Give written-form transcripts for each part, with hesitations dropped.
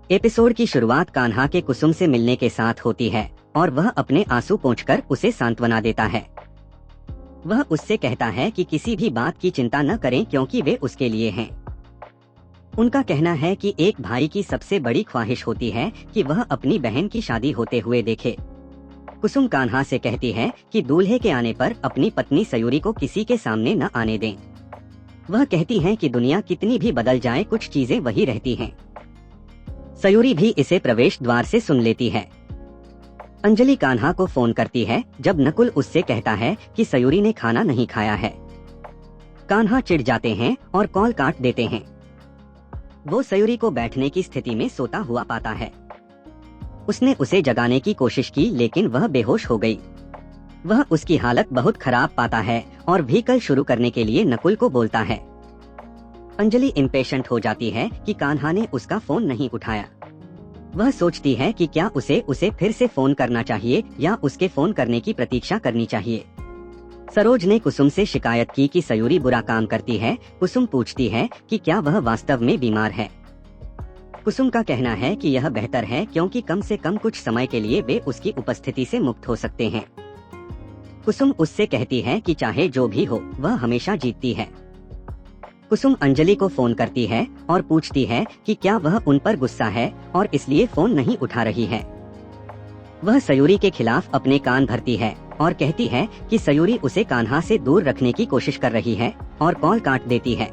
Episode की शुरुआत कान्हा के कुसुम से मिलने के साथ होती है और वह अपने आंसू पोंछकर उसे सांत्वना देता है। वह उससे कहता है कि किसी भी बात की चिंता न करें क्योंकि वे उसके लिए हैं। उनका कहना है कि एक भाई की सबसे बड़ी ख्वाहिश होती है कि वह अपनी बहन की शादी होते हुए देखे। कुसुम कान्हा से कहती है कि दूल्हे के आने पर अपनी पत्नी सयूरी को किसी के सामने न आने दें। वह कहती है कि दुनिया कितनी भी बदल जाए कुछ चीजें वही रहती हैं। सयूरी भी इसे प्रवेश द्वार से सुन लेती है। अंजलि कान्हा को फोन करती है जब नकुल उससे कहता है कि सयूरी ने खाना नहीं खाया है। कान्हा चिढ़ जाते हैं और कॉल काट देते हैं। वो सयूरी को बैठने की स्थिति में सोता हुआ पाता है। उसने उसे जगाने की कोशिश की लेकिन वह बेहोश हो गई। वह उसकी हालत बहुत खराब पाता है और व्हीकल शुरू करने के लिए नकुल को बोलता है। अंजलि इम्पेशेंट हो जाती है कि कान्हा ने उसका फोन नहीं उठाया। वह सोचती है कि क्या उसे फिर से फोन करना चाहिए या उसके फोन करने की प्रतीक्षा करनी चाहिए। सरोज ने कुसुम से शिकायत की कि सयूरी बुरा काम करती है। कुसुम पूछती है कि क्या वह वास्तव में बीमार है। कुसुम का कहना है कि यह बेहतर है क्योंकि कम से कम कुछ समय के लिए वे उसकी उपस्थिति से मुक्त हो सकते हैं। कुसुम उससे कहती है कि चाहे जो भी हो वह हमेशा जीतती है। कुसुम अंजलि को फोन करती है और पूछती है कि क्या वह उन पर गुस्सा है और इसलिए फोन नहीं उठा रही है। वह सयूरी के खिलाफ अपने कान भरती है और कहती है कि सयूरी उसे कान्हा से दूर रखने की कोशिश कर रही है और कॉल काट देती है।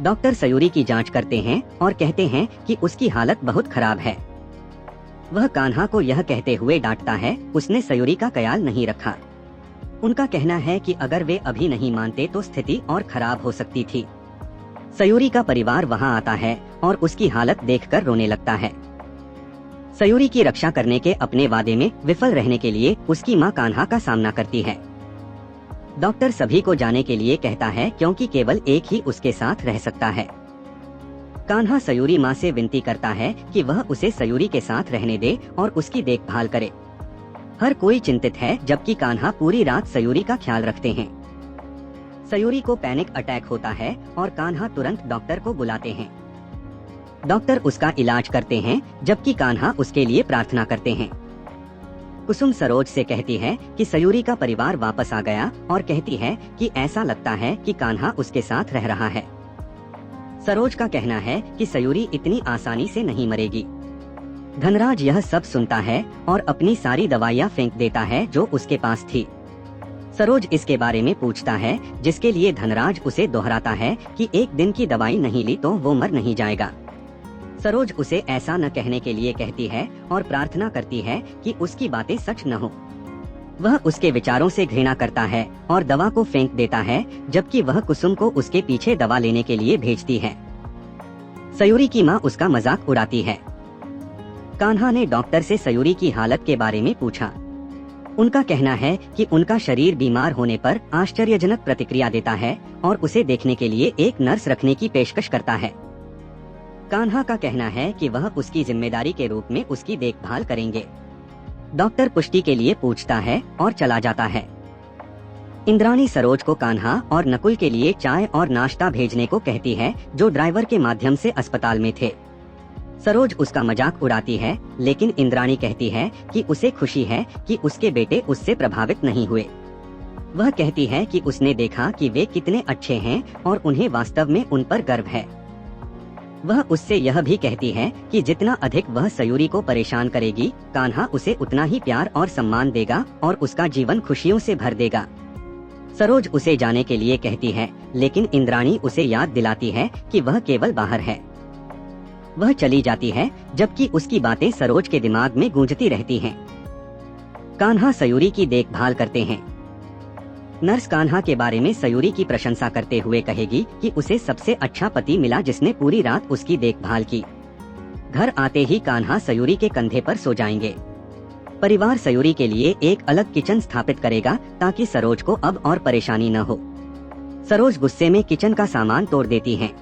डॉक्टर सयूरी की जांच करते हैं और कहते हैं कि उसकी हालत बहुत खराब है। वह कान्हा को यह कहते हुए डांटता है उसने सयूरी का ख्याल नहीं रखा। उनका कहना है कि अगर वे अभी नहीं मानते तो स्थिति और खराब हो सकती थी। सयूरी का परिवार वहां आता है और उसकी हालत देखकर रोने लगता है। सयूरी की रक्षा करने के अपने वादे में विफल रहने के लिए उसकी मां कान्हा का सामना करती है। डॉक्टर सभी को जाने के लिए कहता है क्योंकि केवल एक ही उसके साथ रह सकता है। कान्हा सयूरी मां से विनती करता है कि वह उसे सयूरी के साथ रहने दे और उसकी देखभाल करे। हर कोई चिंतित है जबकि कान्हा पूरी रात सयूरी का ख्याल रखते हैं। सयूरी को पैनिक अटैक होता है और कान्हा तुरंत डॉक्टर को बुलाते हैं। डॉक्टर उसका इलाज करते हैं जबकि कान्हा उसके लिए प्रार्थना करते हैं। कुसुम सरोज से कहती है कि सयूरी का परिवार वापस आ गया और कहती है कि ऐसा लगता है कि कान्हा उसके साथ रह रहा है। सरोज का कहना है कि सयूरी इतनी आसानी से नहीं मरेगी। धनराज यह सब सुनता है और अपनी सारी दवाइयाँ फेंक देता है जो उसके पास थी। सरोज इसके बारे में पूछता है जिसके लिए धनराज उसे दोहराता है कि एक दिन की दवाई नहीं ली तो वो मर नहीं जाएगा। सरोज उसे ऐसा न कहने के लिए कहती है और प्रार्थना करती है कि उसकी बातें सच न हो। वह उसके विचारों से घृणा करता है और दवा को फेंक देता है जबकि वह कुसुम को उसके पीछे दवा लेने के लिए भेजती है। सयूरी की माँ उसका मजाक उड़ाती है। कान्हा ने डॉक्टर से सयूरी की हालत के बारे में पूछा। उनका कहना है कि उनका शरीर बीमार होने पर आश्चर्यजनक प्रतिक्रिया देता है और उसे देखने के लिए एक नर्स रखने की पेशकश करता है। कान्हा का कहना है कि वह उसकी जिम्मेदारी के रूप में उसकी देखभाल करेंगे। डॉक्टर पुष्टि के लिए पूछता है और चला जाता है। इंद्राणी सरोज को कान्हा और नकुल के लिए चाय और नाश्ता भेजने को कहती है जो ड्राइवर के माध्यम से अस्पताल में थे। सरोज उसका मजाक उड़ाती है लेकिन इंद्राणी कहती है कि उसे खुशी है कि उसके बेटे उससे प्रभावित नहीं हुए। वह कहती है कि उसने देखा कि वे कितने अच्छे हैं और उन्हें वास्तव में उन पर गर्व है। वह उससे यह भी कहती है कि जितना अधिक वह सयूरी को परेशान करेगी कान्हा उसे उतना ही प्यार और सम्मान देगा और उसका जीवन खुशियों से भर देगा। सरोज उसे जाने के लिए कहती है लेकिन इंद्राणी उसे याद दिलाती है कि वह केवल बाहर है। वह चली जाती है जबकि उसकी बातें सरोज के दिमाग में गूंजती रहती हैं। कान्हा सयूरी की देखभाल करते हैं। नर्स कान्हा के बारे में सयूरी की प्रशंसा करते हुए कहेगी कि उसे सबसे अच्छा पति मिला जिसने पूरी रात उसकी देखभाल की। घर आते ही कान्हा सयूरी के कंधे पर सो जाएंगे। परिवार सयूरी के लिए एक अलग किचन स्थापित करेगा ताकि सरोज को अब और परेशानी न हो। सरोज गुस्से में किचन का सामान तोड़ देती है।